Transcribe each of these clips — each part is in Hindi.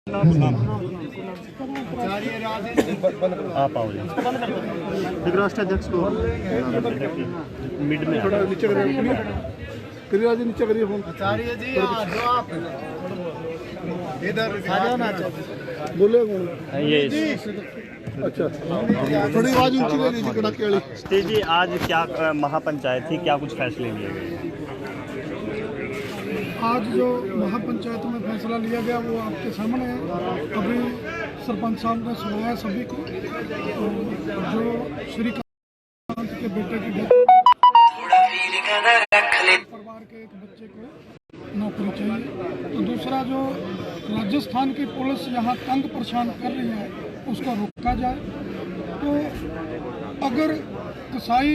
आप आओ जी। राष्ट्रीय अध्यक्ष को मिड में थोड़ा नीचे करिए, नीचे करिए फोन। आचार्य जी आ जाओ आप इधर आ जाओ ना। बोले कौन? ये अच्छा, थोड़ी आवाज ऊंची कर लीजिए कड़ाके वाली। स्टेज जी, आज क्या महापंचायत थी, क्या कुछ फैसले लिए गए? आज जो महापंचायत में फैसला लिया गया वो आपके सामने है। अभी सरपंच साहब ने सुनाया सभी को। जो श्रीकांत के बेटे की डेथ, परिवार के एक बच्चे को नौकरी चाहिए। तो दूसरा, जो राजस्थान की पुलिस यहाँ तंग परेशान कर रही है उसको रोका जाए। तो अगर कसाई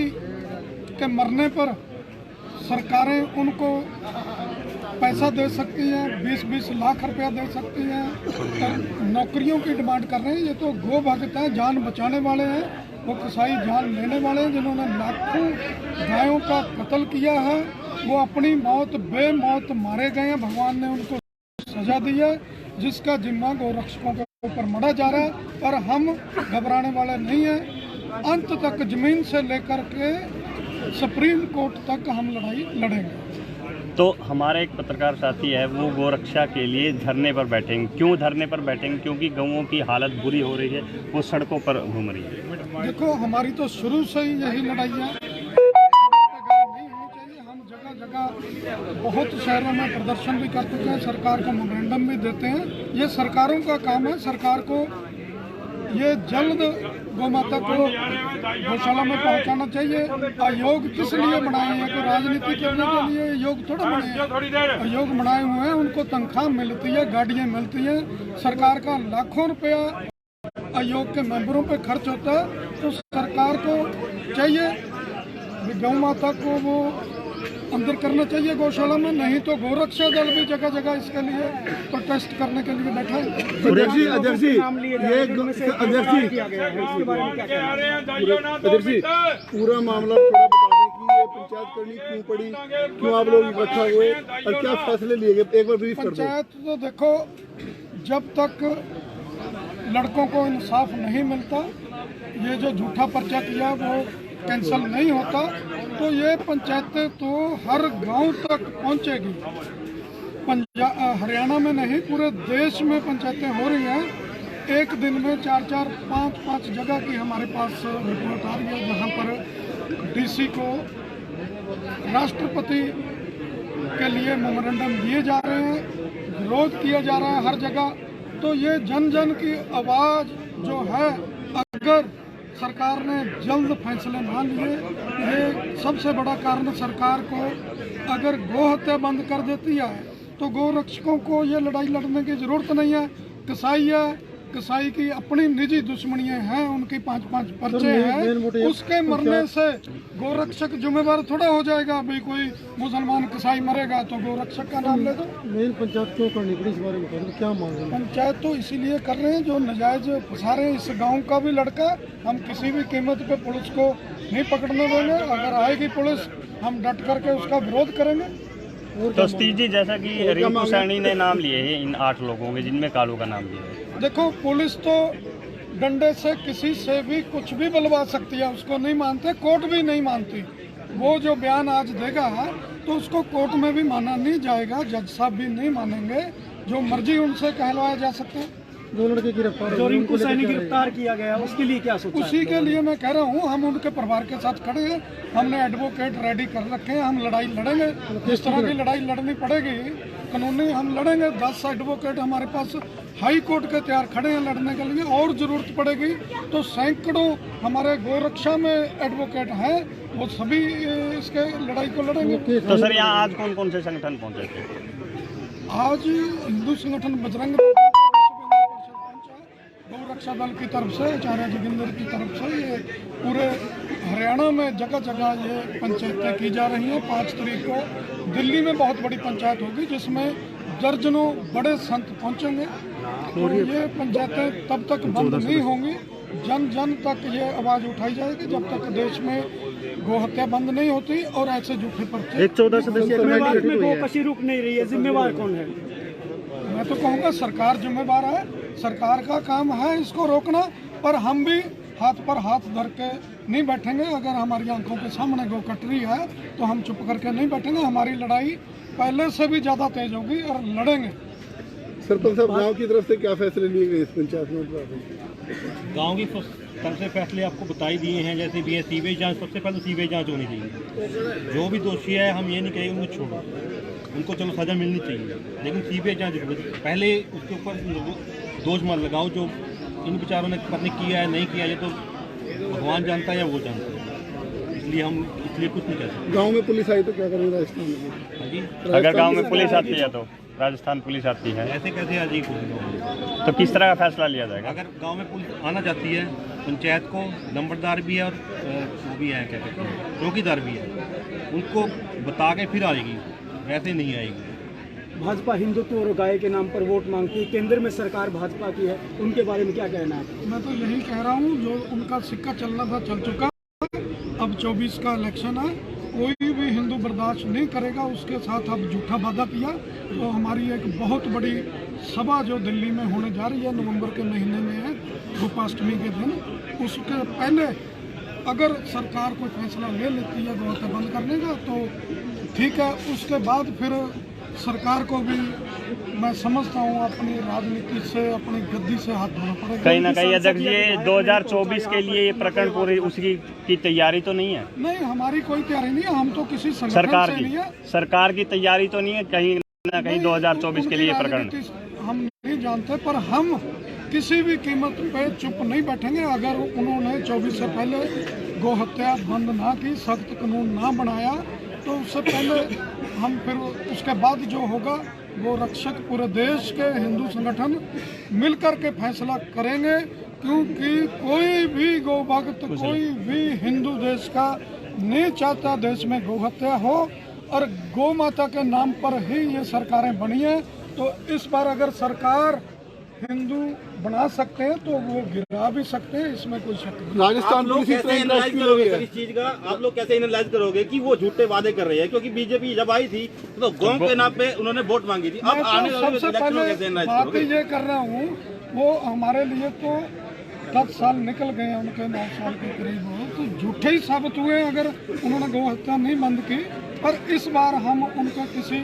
के मरने पर सरकारें उनको पैसा दे सकती हैं, 20-20 लाख रुपया दे सकती हैं, और नौकरियों की डिमांड कर रहे हैं। ये तो गो भक्त हैं, जान बचाने वाले हैं। वो कसाई जान लेने वाले हैं जिन्होंने लाखों गायों का कत्ल किया है। वो अपनी मौत बेमौत मारे गए हैं, भगवान ने उनको सजा दी है, जिसका जिम्मा गोरक्षकों के ऊपर मढ़ा जा रहा है। पर हम घबराने वाले नहीं हैं। अंत तक जमीन से लेकर के सुप्रीम कोर्ट तक हम लड़ाई लड़ेंगे। तो हमारे एक पत्रकार साथी है, वो गोरक्षा के लिए धरने पर बैठेंगे। क्यों धरने पर बैठेंगे? क्योंकि गौओं की हालत बुरी हो रही है, वो सड़कों पर घूम रही है। देखो, हमारी तो शुरू से ही यही लड़ाई है। नहीं होनी चाहिए। हम जगह जगह बहुत शहरों में प्रदर्शन भी कर चुके हैं, सरकार को मेमोरेंडम भी देते हैं। ये सरकारों का काम है। सरकार को ये जल्द गौमाता को गौशाला में पहुंचाना चाहिए। आयोग किस लिए बनाए हैं? कोई राजनीति करने के लिए आयोग थोड़ा बनाए हैं। आयोग बनाए हुए हैं, उनको तनख्वाह मिलती है, गाड़ियां मिलती हैं। सरकार का लाखों रुपया आयोग के मेंबरों पे खर्च होता है। तो सरकार को चाहिए गौ माता को वो अंदर करना चाहिए गौशाला में। नहीं तो गोरक्षा दल भी जगह जगह इसके लिए प्रोटेस्ट करने के लिए बैठा है। अध्यक्ष जी, ये अध्यक्ष जी, पूरा मामला थोड़ा बता दें कि ये पंचायत करनी क्यों पड़ी, क्यों आप लोग इकट्ठा हुए और क्या फैसले लिए गए, एक बार ब्रीफ कर दो। पंचायत तो देखो, जब तक लड़कों को इंसाफ नहीं मिलता, ये जो झूठा पर्चा किया वो कैंसिल नहीं होता, तो ये पंचायतें तो हर गांव तक पहुंचेगी। हरियाणा में नहीं, पूरे देश में पंचायतें हो रही हैं। एक दिन में 4-4, 5-5 जगह की हमारे पास रिपोर्ट आ रही है, जहां पर डीसी को राष्ट्रपति के लिए मेमोरेंडम दिए जा रहे हैं, विरोध किया जा रहा है हर जगह। तो ये जन जन की आवाज़ जो है, अगर सरकार ने जल्द फैसले ना लिए, ये सबसे बड़ा कारण सरकार को अगर गो हत्या बंद कर देती है तो गो रक्षकों को ये लड़ाई लड़ने की ज़रूरत नहीं है। कसाई है, कसाई की अपनी निजी दुश्मनियां हैं, उनकी 5-5 पर्चे हैं। उसके मरने से गोरक्षक जिम्मेवार थोड़ा हो जाएगा। अभी कोई मुसलमान कसाई मरेगा तो गोरक्षक का नाम ले दो। मेन पंचायत क्यों करनी पड़ी, इस बारे में क्या मांग रहे हैं? पंचायत तो इसीलिए कर रहे हैं, जो नजायज फंसा रहे हैं। इस गांव का भी लड़का हम किसी भी कीमत पे पुलिस को नहीं पकड़ने देंगे। अगर आएगी पुलिस, हम डट करके उसका विरोध करेंगे। तो स्टीव जी, जैसा कि रिंकू सैनी ने नाम लिए हैं इन 8 लोगों के, जिनमें कालू का नाम लिया है। देखो, पुलिस तो डंडे से किसी से भी कुछ भी बुलवा सकती है, उसको नहीं मानते, कोर्ट भी नहीं मानती। वो जो बयान आज देगा तो उसको कोर्ट में भी माना नहीं जाएगा, जज साहब भी नहीं मानेंगे। जो मर्जी उनसे कहलवाया जा सकता है। 2 लड़के गिरफ्तार, जो रिंकू सैनी गिरफ्तार किया गया, उसके लिए क्या सोचा? उसी के लिए मैं कह रहा हूँ, हम उनके परिवार के साथ खड़े हैं। हमने एडवोकेट रेडी कर रखे हैं। हम लड़ाई लड़ेंगे, जिस तरह की लड़ाई लड़नी पड़ेगी कानूनी हम लड़ेंगे। 10 एडवोकेट हमारे पास हाई कोर्ट के तैयार खड़े हैं लड़ने के लिए। और जरूरत पड़ेगी तो सैकड़ों हमारे गोरक्षा में एडवोकेट हैं, वो सभी इसके लड़ाई को लड़ेंगे। तो सर, यहाँ आज कौन कौन से संगठन पहुँचे थे? आज हिंदू संगठन बजरंग गौरक्षा दल की तरफ से, आचार्य जोगिंदर की तरफ से, ये पूरे हरियाणा में जगह जगह ये पंचायतें की जा रही हैं। 5 तारीख को दिल्ली में बहुत बड़ी पंचायत होगी, जिसमें दर्जनों बड़े संत पहुंचेंगे। तो ये पंचायतें तब तक बंद नहीं होंगी, जन जन तक ये आवाज़ उठाई जाएगी, जब तक देश में गो हत्या बंद नहीं होती और ऐसे झूठे पर्चे। एक 14 सदस्यीय कमेटी गो कशी रुक नहीं रही है, जिम्मेवार कौन है? मैं तो कहूँगा सरकार जिम्मेदार है, सरकार का काम है इसको रोकना, पर हम भी हाथ पर हाथ धर के नहीं बैठेंगे। अगर हमारी आंखों के सामने गौ कट रही है तो हम चुप करके नहीं बैठेंगे। हमारी लड़ाई पहले से भी ज़्यादा तेज होगी और लड़ेंगे। सरपंच साहब, गांव की तरफ से क्या फैसले लिए गए इस पंचायत में? गांव की तरफ से फैसले आपको बता ही दिए हैं, जैसे भी है सीवेज जांच, सबसे पहले सीवेज जांच होनी चाहिए। जो भी दोषी है हम ये नहीं कहेंगे उनको छोड़ो, उनको चलो सज़ा मिलनी चाहिए, लेकिन सीवेज जांच पहले उसके ऊपर दोष मत लगाओ। जो इन बेचारों ने पता नहीं किया है नहीं किया, ये तो भगवान जानता है या वो जानता है, इसलिए कुछ नहीं कह सकते। गाँव में पुलिस आई तो क्या करेंगे राजस्थान में? हाँ जी, अगर गांव में पुलिस आती है तो राजस्थान पुलिस आती है ऐसे कैसे आ जाएगी पुलिस? तो किस तरह का फैसला लिया जाएगा? अगर गांव में पुलिस आना चाहती है, पंचायत को नंबरदार भी है और वो भी है, क्या कहते हैं, चौकीदार भी है, उनको बता के फिर आएगी, वैसे नहीं आएगी। भाजपा हिंदुत्व और गाय के नाम पर वोट मांगती है, केंद्र में सरकार भाजपा की है, उनके बारे में क्या कहना है? मैं तो यही कह रहा हूँ, जो उनका सिक्का चलना था चल चुका। अब 24 का इलेक्शन है, कोई भी हिंदू बर्दाश्त नहीं करेगा। उसके साथ अब झूठा वादा किया। तो हमारी एक बहुत बड़ी सभा जो दिल्ली में होने जा रही है, नवंबर के महीने में है, गोपाष्टमी के दिन। उसके पहले अगर सरकार कोई फैसला ले लेती है गौ हत्या बंद करने का तो ठीक है, उसके बाद फिर सरकार को भी मैं समझता हूँ अपनी राजनीति से, अपनी गद्दी से हाथ धोना पड़ेगा। कहीं ना कहीं अध्यक्ष जी 2024 के लिए ये प्रकरण पूरी उसकी की तैयारी तो नहीं है? नहीं, हमारी कोई तैयारी नहीं है। हम तो किसी संगठन सरकार से नहीं है। सरकार की तैयारी तो नहीं है कहीं ना कहीं 2024 के लिए प्रकरण? हम नहीं जानते, पर हम किसी भी कीमत पे चुप नहीं बैठेंगे। अगर उन्होंने 24 से पहले गौ हत्या बंद ना की, सख्त कानून ना बनाया, तो उससे पहले हम फिर उसके बाद जो होगा वो रक्षक पूरे देश के हिंदू संगठन मिलकर के फैसला करेंगे, क्योंकि कोई भी गौ भक्त, कोई भी हिंदू देश का नहीं चाहता देश में गौ हत्या हो। और गौ माता के नाम पर ही ये सरकारें बनी हैं। तो इस बार अगर सरकार हिंदू बना सकते हैं तो वो गिरा भी सकते हैं, इसमें कोई शक नहीं। राजस्थान पुलिस इस तरह इंटरेस्ट क्यों ले रही है? इस चीज का आप लोग कैसे एनालाइज करोगे कि वो झूठे वादे कर रही है? क्योंकि बीजेपी जब आई थी तो गांव के नाम पे उन्होंने वोट मांगी थी। अब मैं आने तो वाले सबसे इलेक्शन में कैसे पहले एनालाइज बात करोगे? ये कर रहा हूँ, वो हमारे लिए तो 10 साल निकल गए हैं, उनके 9 साल के करीब हो, तो झूठे ही साबित हुए अगर उन्होंने गौ हत्या नहीं बंद की। पर इस बार हम उनके किसी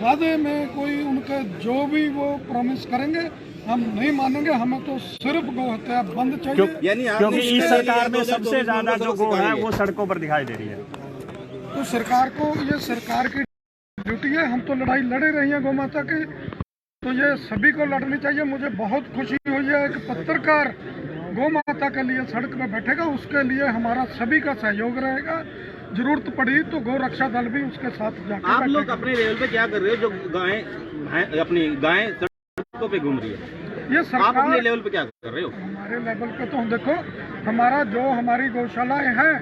वादे में कोई उनके जो भी वो प्रॉमिस करेंगे हम नहीं मानेंगे। हमें तो सिर्फ गौ हत्या बंद चाहिए। क्योंकि इस सरकार में सबसे ज्यादा जो गौ है वो सड़कों पर दिखाई दे रही है। तो सरकार को, ये सरकार की ड्यूटी है। हम तो लड़ाई लड़े रही हैं गौ माता की, तो ये सभी को लड़नी चाहिए। मुझे बहुत खुशी हुई है, एक पत्रकार गौ माता के लिए सड़क में बैठेगा, उसके लिए हमारा सभी का सहयोग रहेगा। जरूरत पड़ी तो गौ रक्षा दल भी उसके साथ जाकर आप लोग अपने लेवल पे क्या कर रहे हो? जो गायें अपनी गायें सड़कों पे घूम रही है, ये आप सरकार अपने लेवल पे क्या कर रहे हो? हमारे लेवल पे तो हम देखो, हमारा जो हमारी गौशालाएं हैं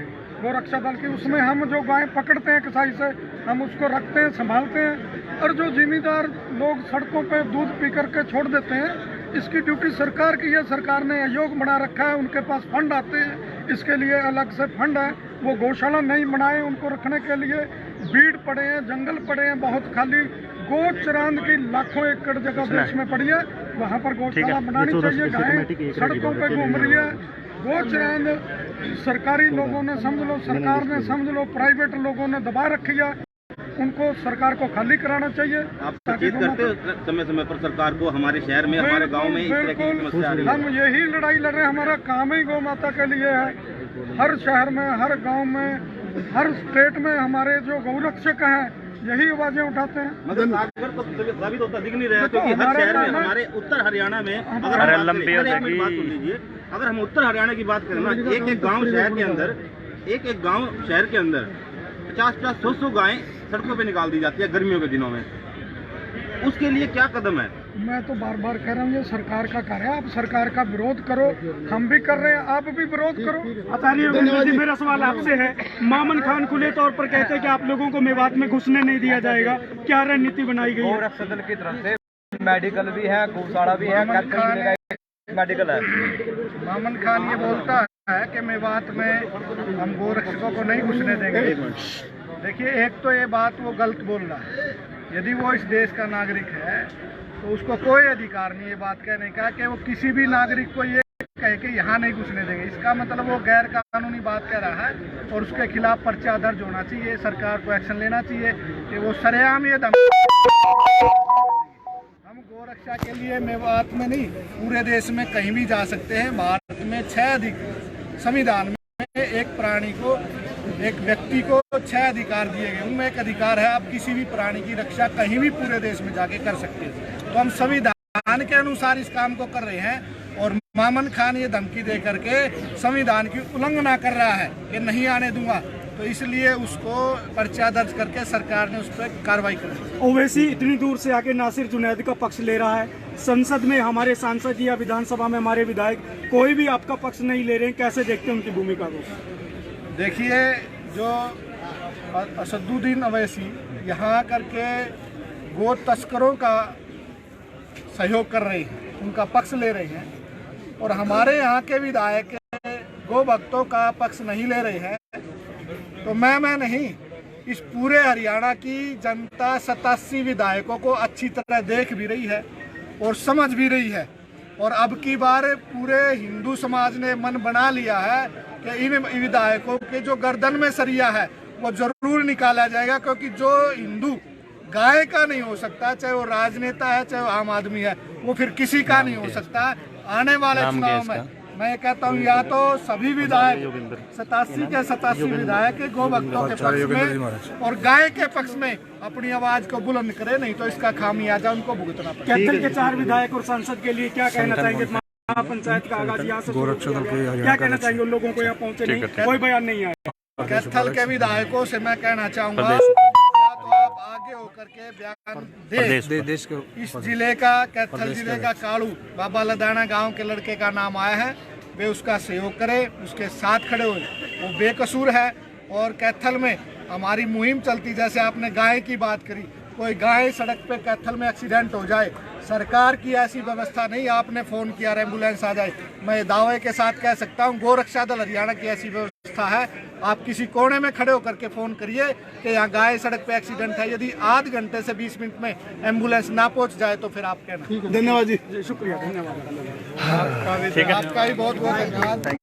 गौ रक्षा दल की, उसमें हम जो गायें पकड़ते हैं कसाई से, हम उसको रखते हैं, संभालते हैं। और जो जिम्मेदार लोग सड़कों पे दूध पी करके छोड़ देते हैं, इसकी ड्यूटी सरकार की है। सरकार ने आयोग बना रखा है, उनके पास फंड आते हैं, इसके लिए अलग से फंड है। वो गौशाला नहीं बनाए, उनको रखने के लिए भीड़ पड़े हैं, जंगल पड़े हैं, बहुत खाली गौ चरांद की लाखों एकड़ जगह देश में पड़ी है, वहाँ पर गौशाला बनानी चाहिए। गायें सड़कों पे घूम रही है, गौ चरांद सरकारी लोगों ने समझ लो, सरकार ने समझ लो, प्राइवेट लोगों ने दबा रखी है, उनको सरकार को खाली कराना चाहिए। आप सचेत करते हो समय समय पर सरकार को? हमारे शहर में, हमारे गांव में इस तरह की समस्या आ रही है। हम यही लड़ाई लड़ रहे हैं, हमारा काम ही गौ माता के लिए है। हर शहर में, हर गांव में, हर स्टेट में हमारे जो गौ रक्षक हैं यही आवाजें उठाते हैं। मगर सागर तो साबित होता दिख नहीं रहा, क्योंकि हर शहर में, हमारे उत्तर हरियाणा में, अगर हम बात सुन लीजिए, अगर हम उत्तर हरियाणा की बात करें ना, एक एक गाँव शहर के अंदर, एक एक गाँव शहर के अंदर 50-50, 100-100 गायें सड़कों पे निकाल दी जाती है गर्मियों के दिनों में। उसके लिए क्या कदम है? मैं तो बार बार कह रहा हूँ, ये सरकार का कार्य है। आप सरकार का विरोध करो, हम भी कर रहे हैं, आप भी विरोध करो। आचार्य मेरा सवाल आपसे है, मामन खान खुले तौर पर कहते हैं कि आप लोगों को मेवात में घुसने नहीं दिया जाएगा, क्या रणनीति बनाई गई है? रक्षा दल की तरफ से मेडिकल भी है, गौशाला भी है, मेडिकल है। मामन खान ये बोलता है कि मेवात में हम गौ रक्षकों को नहीं घुसने देंगे। देखिए, एक तो ये बात वो गलत बोल रहा है। यदि वो इस देश का नागरिक है तो तो उसको कोई अधिकार नहीं है बात कहने का कि वो किसी भी नागरिक को ये कहे कि यहाँ नहीं घुसने देंगे। इसका मतलब वो गैर कानूनी बात कह रहा है और उसके खिलाफ पर्चा दर्ज होना चाहिए। सरकार को एक्शन लेना चाहिए कि वो सरेआम ये हम गोरक्षा के लिए मेवात में नहीं पूरे देश में कहीं भी जा सकते हैं। भारत में 6 संविधान में एक प्राणी को, एक व्यक्ति को 6 अधिकार दिए गए, उनमें एक अधिकार है आप किसी भी प्राणी की रक्षा कहीं भी पूरे देश में जाके कर सकते हैं। तो हम संविधान के अनुसार इस काम को कर रहे हैं और मामन खान ये धमकी दे करके संविधान की उल्लंघना कर रहा है कि नहीं आने दूंगा, तो इसलिए उसको पर्चा दर्ज करके सरकार ने उस पर कार्रवाई की। ओवैसी इतनी दूर से आके नासिर जुनैद का पक्ष ले रहा है, संसद में हमारे सांसद या विधानसभा में हमारे विधायक कोई भी आपका पक्ष नहीं ले रहे हैं, कैसे देखते हैं उनकी भूमिका को? देखिए, जो असदुद्दीन ओवैसी यहाँ करके गो तस्करों का सहयोग कर रहे हैं, उनका पक्ष ले रहे हैं, और हमारे यहाँ के विधायक गो भक्तों का पक्ष नहीं ले रहे हैं, तो मैं नहीं, इस पूरे हरियाणा की जनता 87 विधायकों को अच्छी तरह देख भी रही है और समझ भी रही है। और अब की बार पूरे हिंदू समाज ने मन बना लिया है कि इन विधायकों के जो गर्दन में सरिया है वो जरूर निकाला जाएगा, क्योंकि जो हिंदू गाय का नहीं हो सकता, चाहे वो राजनेता है चाहे वो आम आदमी है, वो फिर किसी का नहीं हो सकता। आने वाले चुनाव में मैं कहता हूँ या तो सभी विधायक 87 के 87 विधायक गो भक्तों के पक्ष में और गाय के पक्ष में अपनी आवाज को बुलंद करे, नहीं तो इसका खामियाजा उनको भुगतना पड़ेगा। कैथल के 4 विधायक और सांसद के लिए क्या कहना चाहेंगे? महापंचायत का आगाज यहाँ से क्या कहना चाहेंगे उन लोगों को? यहाँ पहुँचे नहीं, कोई बयान नहीं आया। कैथल के विधायकों से मैं कहना चाहूँगा तो आप आगे होकर के बयान दे। इस जिले का, कैथल जिले का कालू बाबा लदाना गांव के लड़के का नाम आया है, वे उसका सहयोग करें, उसके साथ खड़े हुए, वो बेकसूर है। और कैथल में हमारी मुहिम चलती, जैसे आपने गाय की बात करी, कोई गाय सड़क पे कैथल में एक्सीडेंट हो जाए, सरकार की ऐसी व्यवस्था नहीं आपने फ़ोन किया और एम्बुलेंस आ जाए। मैं दावे के साथ कह सकता हूँ गोरक्षा दल हरियाणा की ऐसी व्यवस्था है। आप किसी कोने में खड़े होकर के फ़ोन करिए कि यहाँ गाय सड़क पे एक्सीडेंट है, यदि आध घंटे से 20 मिनट में एम्बुलेंस ना पहुँच जाए तो फिर आप कहना। धन्यवाद जी, शुक्रिया, धन्यवाद। आपका भी बहुत बहुत धन्यवाद।